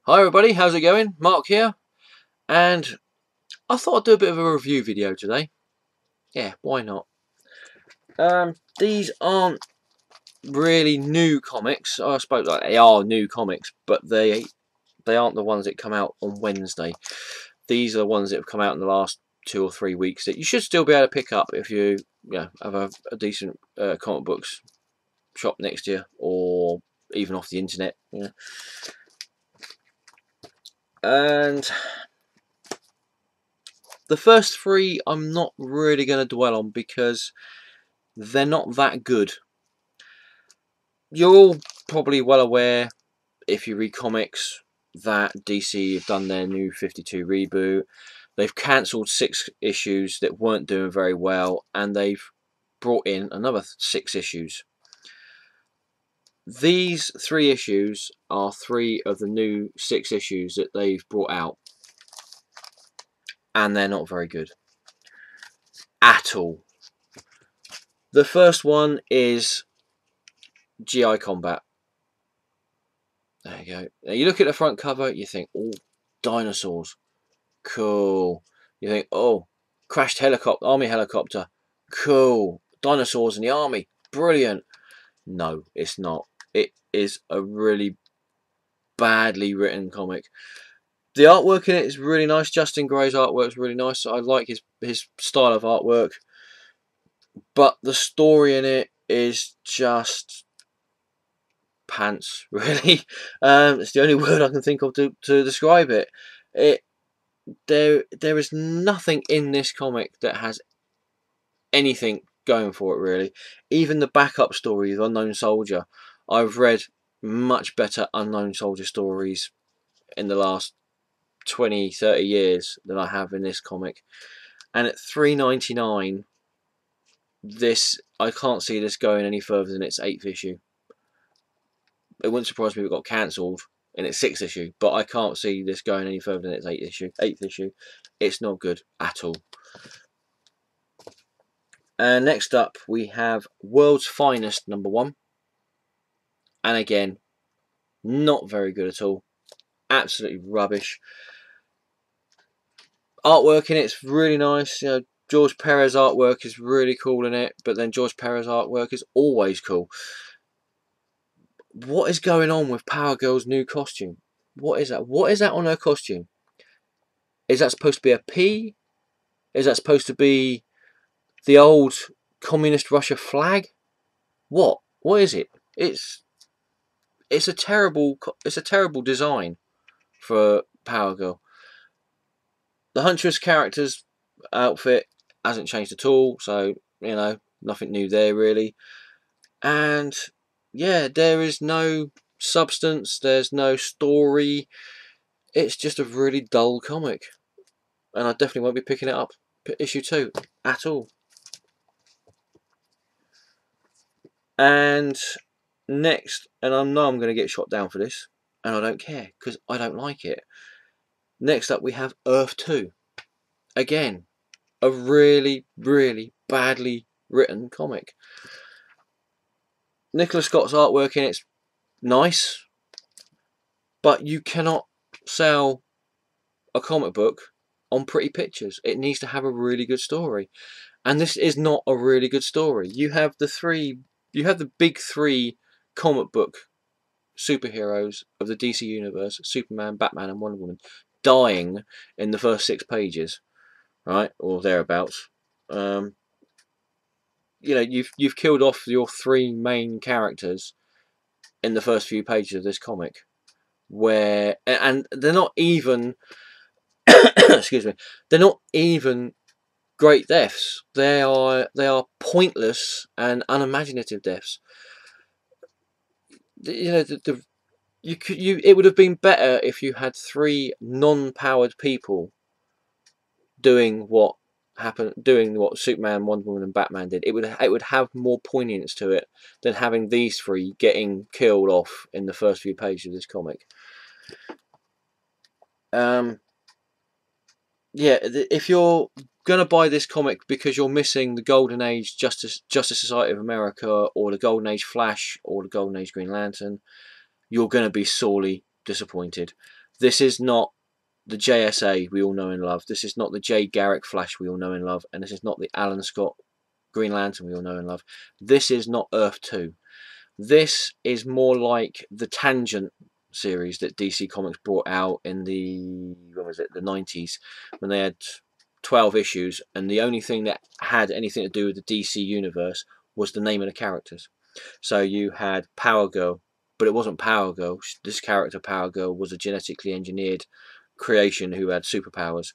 Hi everybody, how's it going? Mark here, and I thought I'd do a bit of a review video today. Yeah, why not? These aren't really new comics. I suppose like they are new comics, but they aren't the ones that come out on Wednesday. These are the ones that have come out in the last 2 or 3 weeks that you should still be able to pick up if you have a decent comic books shop next to you, or even off the internet. Yeah. And the first 3 I'm not really going to dwell on because they're not that good. You're all probably well aware, if you read comics, that DC have done their new 52 reboot. They've cancelled 6 issues that weren't doing very well, and they've brought in another 6 issues. These 3 issues are 3 of the new 6 issues that they've brought out, and they're not very good at all. The first one is GI Combat. There you go. Now you look at the front cover, you think, oh, dinosaurs, cool. You think, oh, crashed helicopter, army helicopter, cool. Dinosaurs in the army, brilliant. No, it's not. It is a really badly written comic. The artwork in it is really nice. Justin Gray's artwork is really nice. I like his style of artwork. But the story in it is just pants, really. It's the only word I can think of to describe it. There is nothing in this comic that has anything going for it, really. Even the backup story of Unknown Soldier, I've read much better Unknown Soldier stories in the last 20-30 years than I have in this comic. And at $3.99, I can't see this going any further than its 8th issue. It wouldn't surprise me if it got cancelled in its 6th issue, but I can't see this going any further than its 8th issue. It's not good at all. And next up we have World's Finest #1. And again, not very good at all. Absolutely rubbish. Artwork in it's really nice. You know, George Perez artwork is really cool in it, but then George Perez artwork is always cool. What is going on with Power Girl's new costume? What is that? What is that on her costume? Is that supposed to be a P? Is that supposed to be the old communist Russia flag? What? What is it? It's a terrible design for Power Girl. The Huntress character's outfit hasn't changed at all, so you know, nothing new there really. And yeah, there is no substance, there's no story. It's just a really dull comic, and I definitely won't be picking it up issue 2 at all. And next, and I know I'm going to get shot down for this, and I don't care because I don't like it. Next up we have Earth 2. Again, a really, really badly written comic. Nicola Scott's artwork in it's nice, but you cannot sell a comic book on pretty pictures. It needs to have a really good story, and this is not a really good story. You have the big 3 comic book superheroes of the DC universe: Superman, Batman, and Wonder Woman, dying in the first 6 pages, right, or thereabouts. You know, you've killed off your 3 main characters in the first few pages of this comic, and they're not even excuse me, they're not even great deaths. They are pointless and unimaginative deaths. You know, it would have been better if you had 3 non-powered people doing what Superman, Wonder Woman, and Batman did. It would have more poignance to it than having these 3 getting killed off in the first few pages of this comic. Yeah, if you're gonna buy this comic because you're missing the Golden Age Justice Society of America, or the Golden Age Flash, or the Golden Age Green Lantern, you're gonna be sorely disappointed. This is not the JSA we all know and love. This is not the Jay Garrick Flash we all know and love. And this is not the Alan Scott Green Lantern we all know and love. This is not Earth 2. This is more like the Tangent series that DC Comics brought out in the, when was it, the 90s, when they had 12 issues, and the only thing that had anything to do with the DC universe was the name of the characters. So you had Power Girl, but it wasn't Power Girl. This character, Power Girl, was a genetically engineered creation who had superpowers.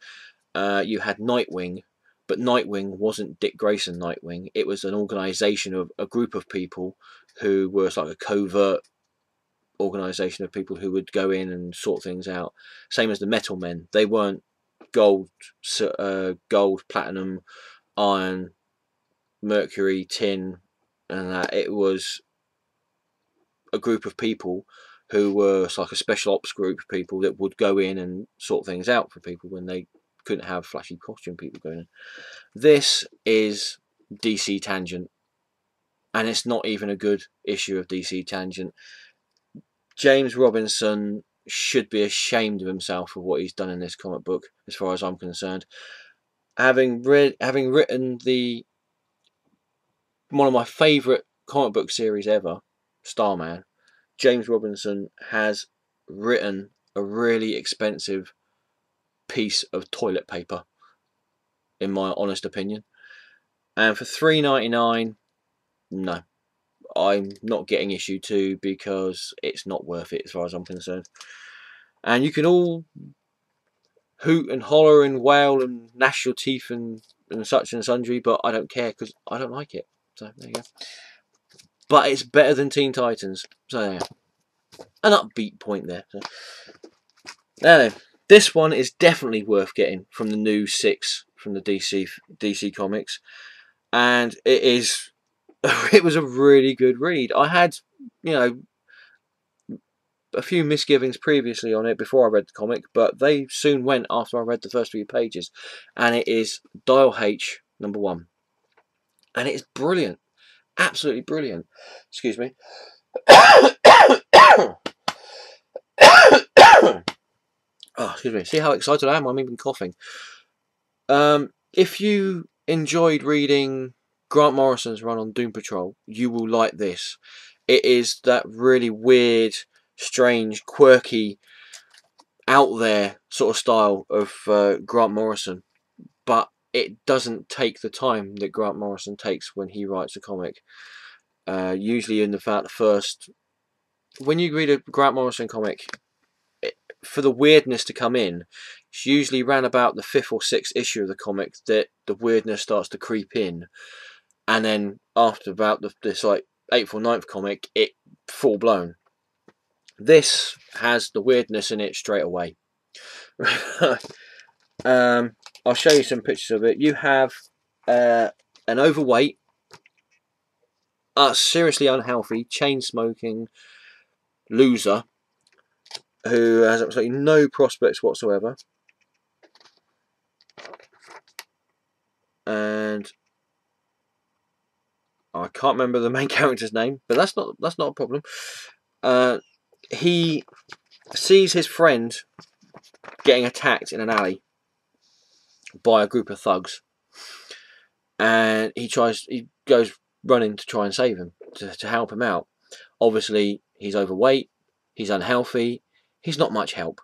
You had Nightwing, but Nightwing wasn't Dick Grayson Nightwing. It was an organisation of a group of people who were like a covert organisation of people who would go in and sort things out. Same as the Metal Men. They weren't gold, platinum, iron, mercury, tin, and that. It was a group of people who were like a special ops group of people that would go in and sort things out for people when they couldn't have flashy costume people going in. This is DC Tangent, and it's not even a good issue of DC Tangent. James Robinson should be ashamed of himself for what he's done in this comic book, as far as I'm concerned. Having written one of my favourite comic book series ever, Starman, James Robinson has written a really expensive piece of toilet paper, in my honest opinion. And for $3.99, no, I'm not getting issue 2 because it's not worth it as far as I'm concerned. And you can all hoot and holler and wail and gnash your teeth and such and sundry, but I don't care because I don't like it. So there you go. But it's better than Teen Titans. So there you go. An upbeat point there. So. Now, this one is definitely worth getting from the new 6 from the DC Comics, and it was a really good read. I had, you know, a few misgivings previously on it before I read the comic, but they soon went after I read the first few pages, and it is Dial H #1, and it's brilliant, absolutely brilliant. Excuse me. Oh, excuse me. See how excited I am? I'm even coughing. If you enjoyed reading Grant Morrison's run on Doom Patrol, you will like this. It is that really weird, strange, quirky, out there sort of style of Grant Morrison, but it doesn't take the time that Grant Morrison takes when he writes a comic. Usually in the fact the first, when you read a Grant Morrison comic, for the weirdness to come in, it's usually around about the 5th or 6th issue of the comic that the weirdness starts to creep in, and then after about this like 8th or 9th comic, it full blown. This has the weirdness in it straight away. I'll show you some pictures of it. You have an overweight, seriously unhealthy, chain smoking loser who has absolutely no prospects whatsoever, and I can't remember the main character's name, but that's not a problem. He sees his friend getting attacked in an alley by a group of thugs, and he goes running to try and save him, to help him out. Obviously, he's overweight, he's unhealthy, he's not much help.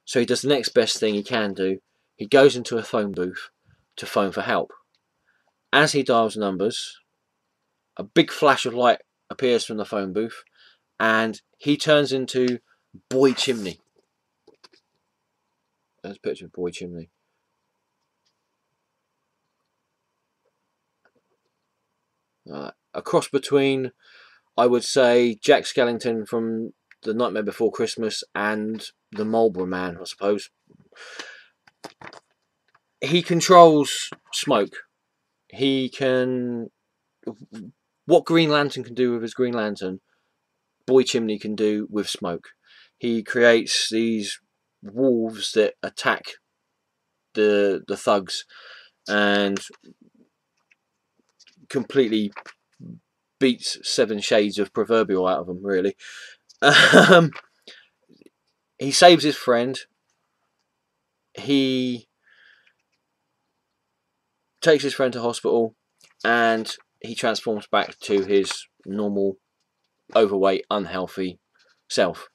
So he does the next best thing he can do. He goes into a phone booth to phone for help. As he dials numbers, a big flash of light appears from the phone booth, and he turns into Boy Chimney. There's a picture of Boy Chimney. A cross between, I would say, Jack Skellington from The Nightmare Before Christmas and the Marlboro Man, I suppose. He controls smoke. He can... What Green Lantern can do with his Green Lantern, Boy Chimney can do with smoke. He creates these wolves that attack the thugs and completely beats 7 shades of proverbial out of them, really. he saves his friend. He takes his friend to hospital, and he transforms back to his normal, overweight, unhealthy self.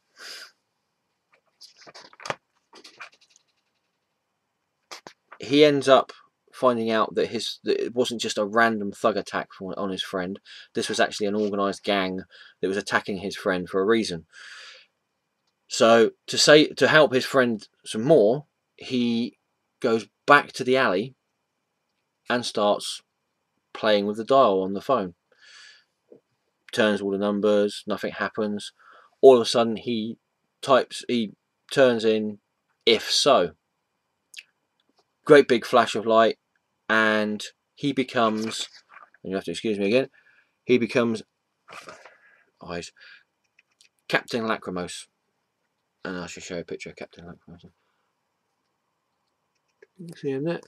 He ends up finding out that it wasn't just a random thug attack on his friend. This was actually an organised gang that was attacking his friend for a reason. So to help his friend some more, he goes back to the alley and starts playing with the dial on the phone. Turns all the numbers, nothing happens. All of a sudden he turns in "if so." Great big flash of light, and he becomes, and you have to excuse me again, he becomes Captain Lachrymose. And I should show you a picture of Captain Lachrymose. You can see him there.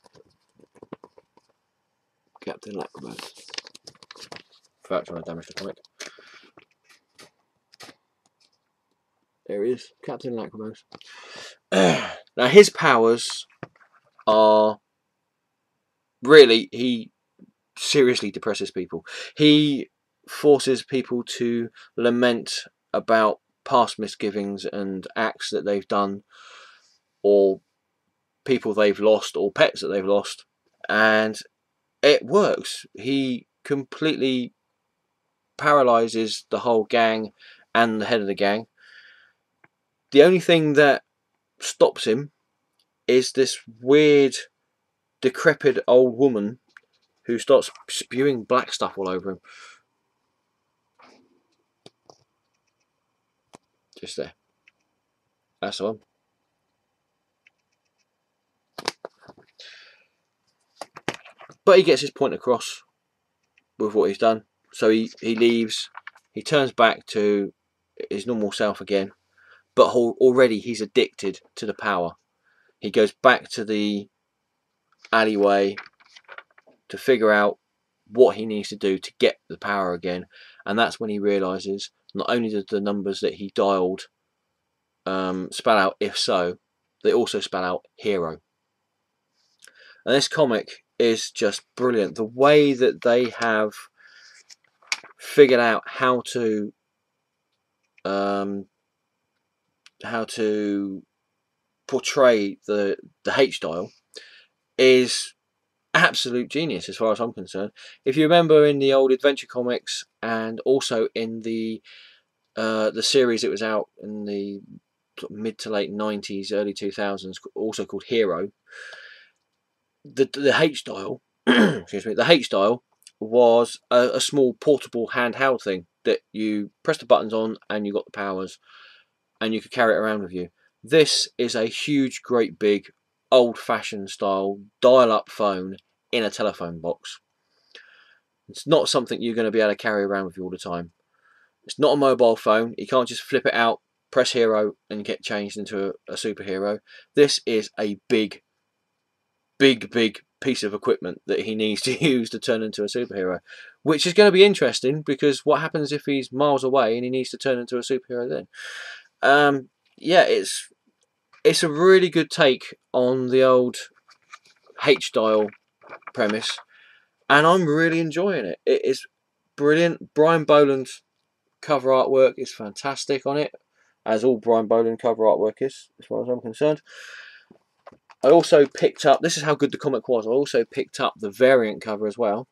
Captain Lachrymose. Without trying to damage the comic. There he is, Captain Lachrymose. Now his powers are really, he seriously depresses people. He forces people to lament about past misgivings and acts that they've done, or people they've lost, or pets that they've lost, and it works. He completely paralyzes the whole gang and the head of the gang. The only thing that stops him is this weird, decrepit old woman who starts spewing black stuff all over him. Just there. That's the one. But he gets his point across with what he's done. So he leaves. He turns back to his normal self again. But already he's addicted to the power. He goes back to the alleyway to figure out what he needs to do to get the power again. And that's when he realises not only did the numbers that he dialed spell out "if so," they also spell out "hero." And this comic is just brilliant. The way that they have figured out how to portray the H dial is absolute genius as far as I'm concerned. If you remember in the old adventure comics, and also in the series that was out in the sort of mid to late 90s, early 2000s, also called Hero, the H dial, excuse me, the H dial was a small portable handheld thing that you pressed the buttons on and you got the powers, and you could carry it around with you. This is a huge, great big, old-fashioned style dial-up phone in a telephone box. It's not something you're going to be able to carry around with you all the time. It's not a mobile phone. You can't just flip it out, press hero, and get changed into a superhero. This is a big piece of equipment that he needs to use to turn into a superhero, which is going to be interesting, because what happens if he's miles away and he needs to turn into a superhero then? Yeah, it's a really good take on the old H-dial premise, and I'm really enjoying it. It is brilliant. Brian Boland's cover artwork is fantastic on it, as all Brian Boland cover artwork is, as far as I'm concerned. I also picked up, this is how good the comic was, I also picked up the variant cover as well.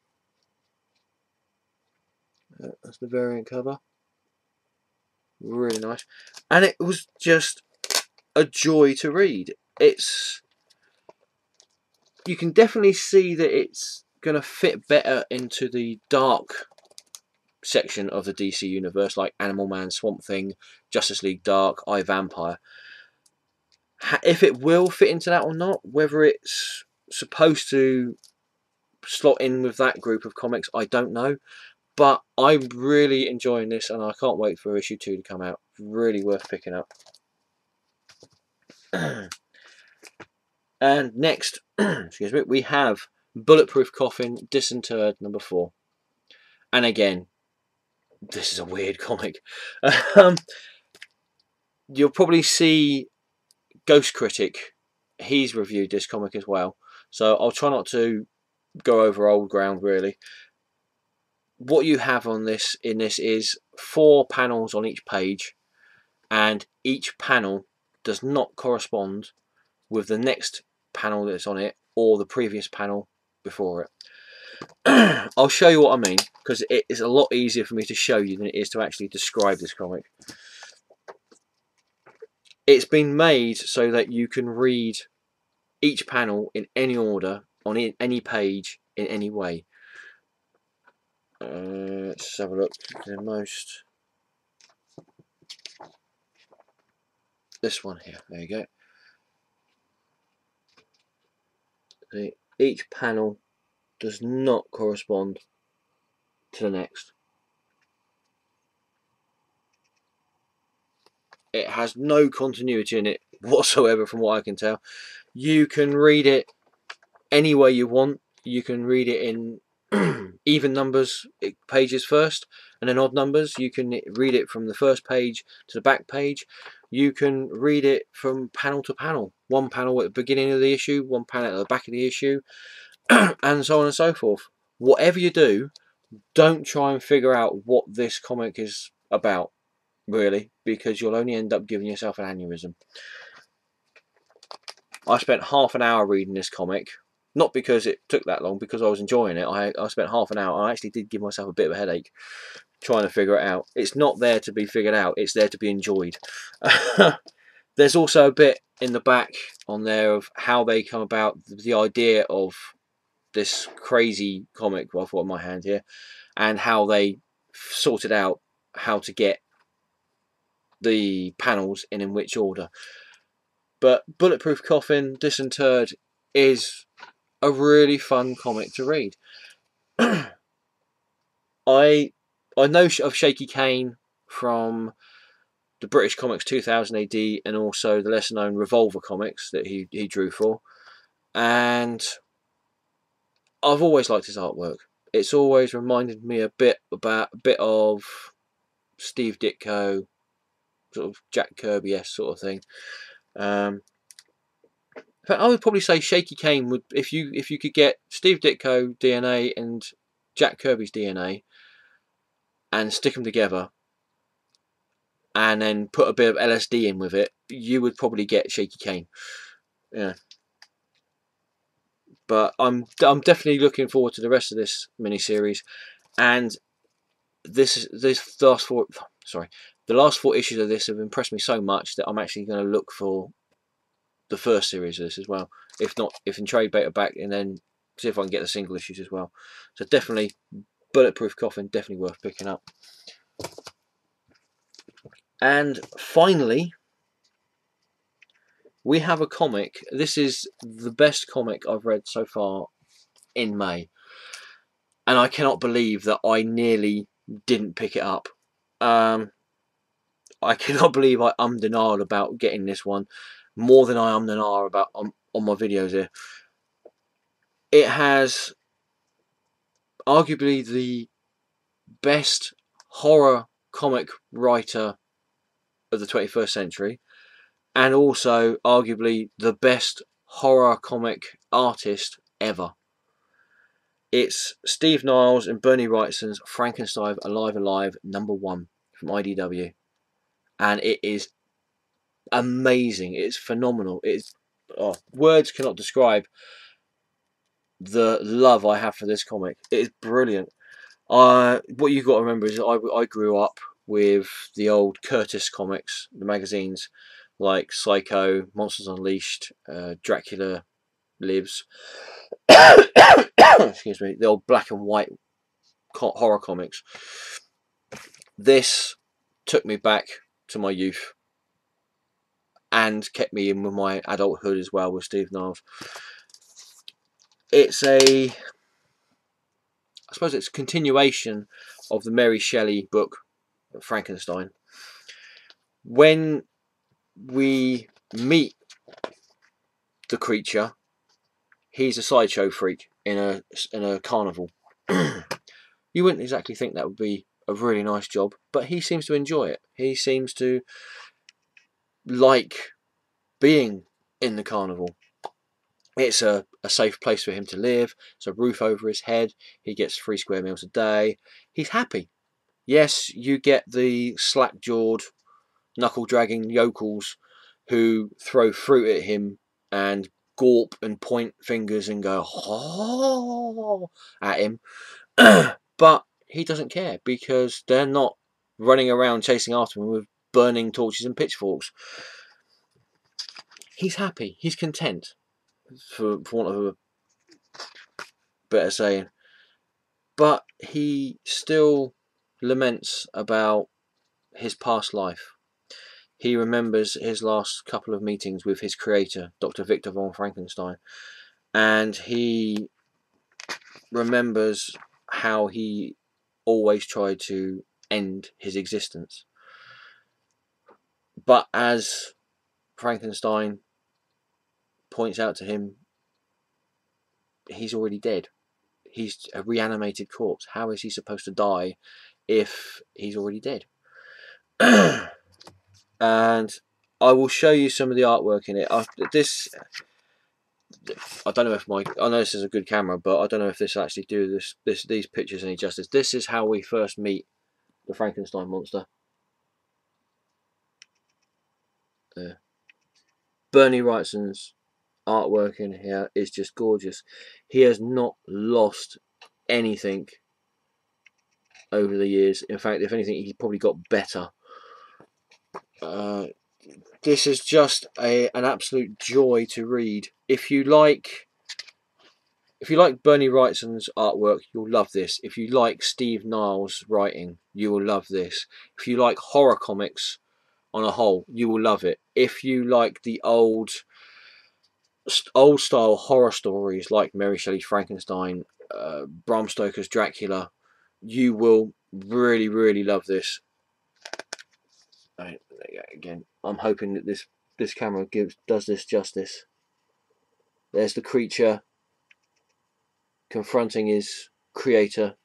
That's the variant cover. Really nice. And it was just a joy to read. You can definitely see that it's going to fit better into the dark section of the DC universe, like Animal Man, Swamp Thing, Justice League Dark, I, Vampire. If it will fit into that or not, whether it's supposed to slot in with that group of comics, I don't know. But I'm really enjoying this, and I can't wait for issue 2 to come out. Really worth picking up. And next, excuse me, we have Bulletproof Coffin, Disinterred #4. And again, this is a weird comic. You'll probably see Ghost Critic, he's reviewed this comic as well, so I'll try not to go over old ground really. What you have on this is 4 panels on each page, and each panel does not correspond with the next panel that's on it or the previous panel before it. I'll show you what I mean, because it is a lot easier for me to show you than it is to actually describe this comic. It's been made so that you can read each panel in any order on any page in any way. Let's have a look. The most, this one here, there you go. Each panel does not correspond to the next. It has no continuity in it whatsoever from what I can tell. You can read it any way you want. You can read it in even numbers pages first, and then odd numbers. You can read it from the first page to the back page. You can read it from panel to panel. One panel at the beginning of the issue, one panel at the back of the issue, and so on and so forth. Whatever you do, don't try and figure out what this comic is about, really, because you'll only end up giving yourself an aneurysm. I spent half an hour reading this comic, not because it took that long, because I was enjoying it. I spent half an hour. I actually did give myself a bit of a headache trying to figure it out. It's not there to be figured out, it's there to be enjoyed. There's also a bit in the back on there of how they come about the idea of this crazy comic I've got in my hand here, and how they sorted out how to get the panels in which order. But Bulletproof Coffin, Disinterred, is a really fun comic to read. I know of Shaky Kane from the British Comics 2000 AD, and also the lesser known Revolver comics that he drew for, and I've always liked his artwork. It's always reminded me a bit of Steve Ditko, sort of Jack Kirby-esque sort of thing. But I would probably say Shaky Kane would, if you could get Steve Ditko DNA and Jack Kirby's DNA and stick them together and then put a bit of LSD in with it, you would probably get Shaky Kane. Yeah. But I'm definitely looking forward to the rest of this miniseries, and the last 4 issues of this have impressed me so much that I'm actually going to look for the first series of this as well. If in trade paperback, and then see if I can get the single issues as well. So definitely, Bulletproof Coffin, definitely worth picking up. And finally, we have a comic. This is the best comic I've read so far in May, and I cannot believe that I nearly didn't pick it up. I cannot believe I ummed and ahed about getting this one more than I ummed and ahed about on my videos here. It has arguably the best horror comic writer of the 21st century, and also arguably the best horror comic artist ever. It's Steve Niles and Bernie Wrightson's Frankenstein Alive Alive #1 from IDW, and it is amazing. It's phenomenal. It's words cannot describe the love I have for this comic. It is brilliant. What you've got to remember is I grew up with the old Curtis comics, the magazines like Psycho, Monsters Unleashed, Dracula Lives. Excuse me, the old black and white horror comics. This took me back to my youth and kept me in with my adulthood as well with Steve Niles. It's I suppose it's a continuation of the Mary Shelley book, Frankenstein. When we meet the creature, he's a sideshow freak in a carnival. You wouldn't exactly think that would be a really nice job, but he seems to enjoy it. He seems to like being in the carnival. It's a safe place for him to live. It's a roof over his head. He gets 3 square meals a day. He's happy. Yes, you get the slack-jawed, knuckle-dragging yokels who throw fruit at him and gawp and point fingers and go "oh" at him. But he doesn't care, because they're not running around chasing after him with burning torches and pitchforks. He's happy. He's content, for want of a better saying. But he still laments about his past life. He remembers his last couple of meetings with his creator, Dr. Victor von Frankenstein, and he remembers how he always tried to end his existence. But as Frankenstein points out to him, he's already dead. He's a reanimated corpse. How is he supposed to die if he's already dead? And I will show you some of the artwork in it. I don't know if I know this is a good camera, but I don't know if this will actually do these pictures any justice. This is how we first meet the Frankenstein monster. There. Bernie Wrightson's artwork in here is just gorgeous. He has not lost anything over the years. In fact, if anything, he probably got better. This is just an absolute joy to read. If you like Bernie Wrightson's artwork, you'll love this. If you like Steve Niles' writing, you will love this. If you like horror comics on a whole, you will love it. If you like the old style horror stories like Mary Shelley's Frankenstein, Bram Stoker's Dracula, you will really, really love this. Again, I'm hoping that this camera does this justice. There's the creature confronting his creator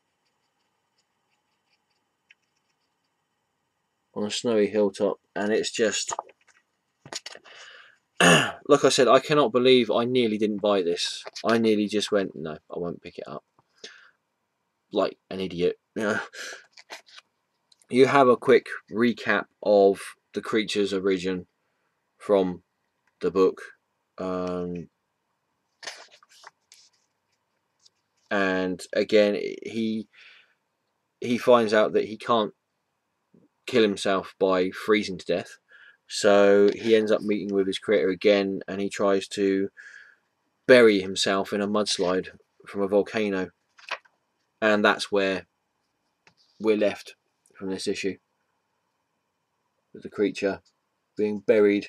on a snowy hilltop, and it's just like I said, I cannot believe I nearly didn't buy this. I nearly just went, no, I won't pick it up, like an idiot. You have a quick recap of the creature's origin from the book, and again he finds out that he can't kill himself by freezing to death, so he ends up meeting with his creator again, and he tries to bury himself in a mudslide from a volcano, and that's where we're left from this issue, with the creature being buried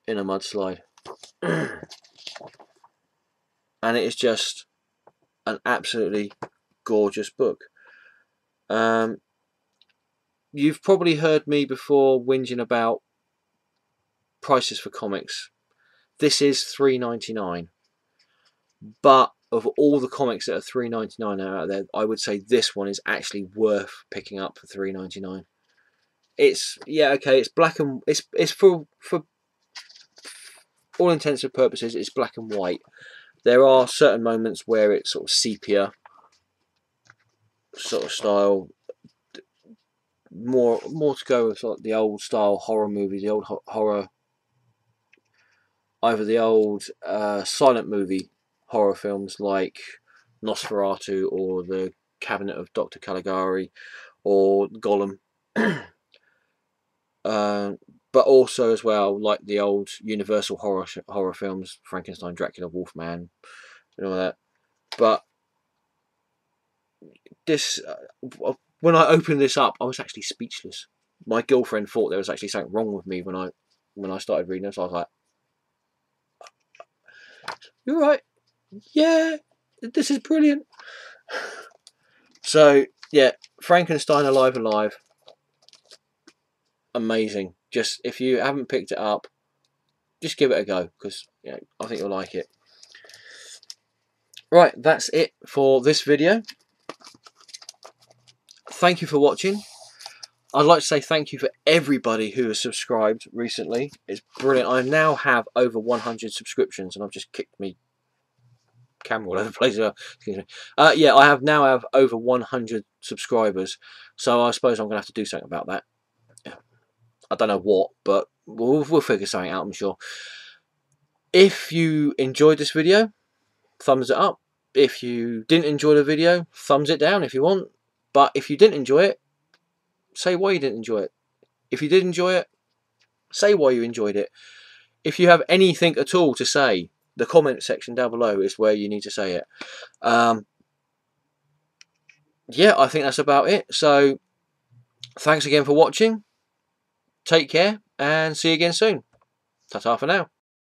in a mudslide. And it is just an absolutely gorgeous book. You've probably heard me before whinging about prices for comics. This is $3.99, but of all the comics that are $3.99 out there, I would say this one is actually worth picking up for $3.99. It's, yeah, okay, it's black and it's for all intents and purposes, it's black and white. There are certain moments where it's sort of sepia sort of style, more to go with like the old style horror movies, the old horror, either the old silent movie horror films like Nosferatu or the Cabinet of Dr. Caligari or Gollum, but also as well like the old Universal horror films, Frankenstein, Dracula, Wolfman, and all that. But this, when I opened this up, I was actually speechless. My girlfriend thought there was actually something wrong with me when I started reading this. I was like, "You're right, yeah, this is brilliant." So yeah, Frankenstein Alive, amazing. Just, if you haven't picked it up, just give it a go, because I think you'll like it. Right, that's it for this video. Thank you for watching. I'd like to say thank you for everybody who has subscribed recently. It's brilliant. I now have over 100 subscriptions, and I've just kicked me camera all over the place. Excuse me. Yeah, I now have over 100 subscribers, so I suppose I'm going to have to do something about that. I don't know what, but we'll figure something out, I'm sure. If you enjoyed this video, thumbs it up. If you didn't enjoy the video, thumbs it down if you want. But if you didn't enjoy it, say why you didn't enjoy it. If you did enjoy it, say why you enjoyed it. If you have anything at all to say, the comment section down below is where you need to say it. Yeah, I think that's about it. So, thanks again for watching. Take care, and see you again soon. Ta-ta for now.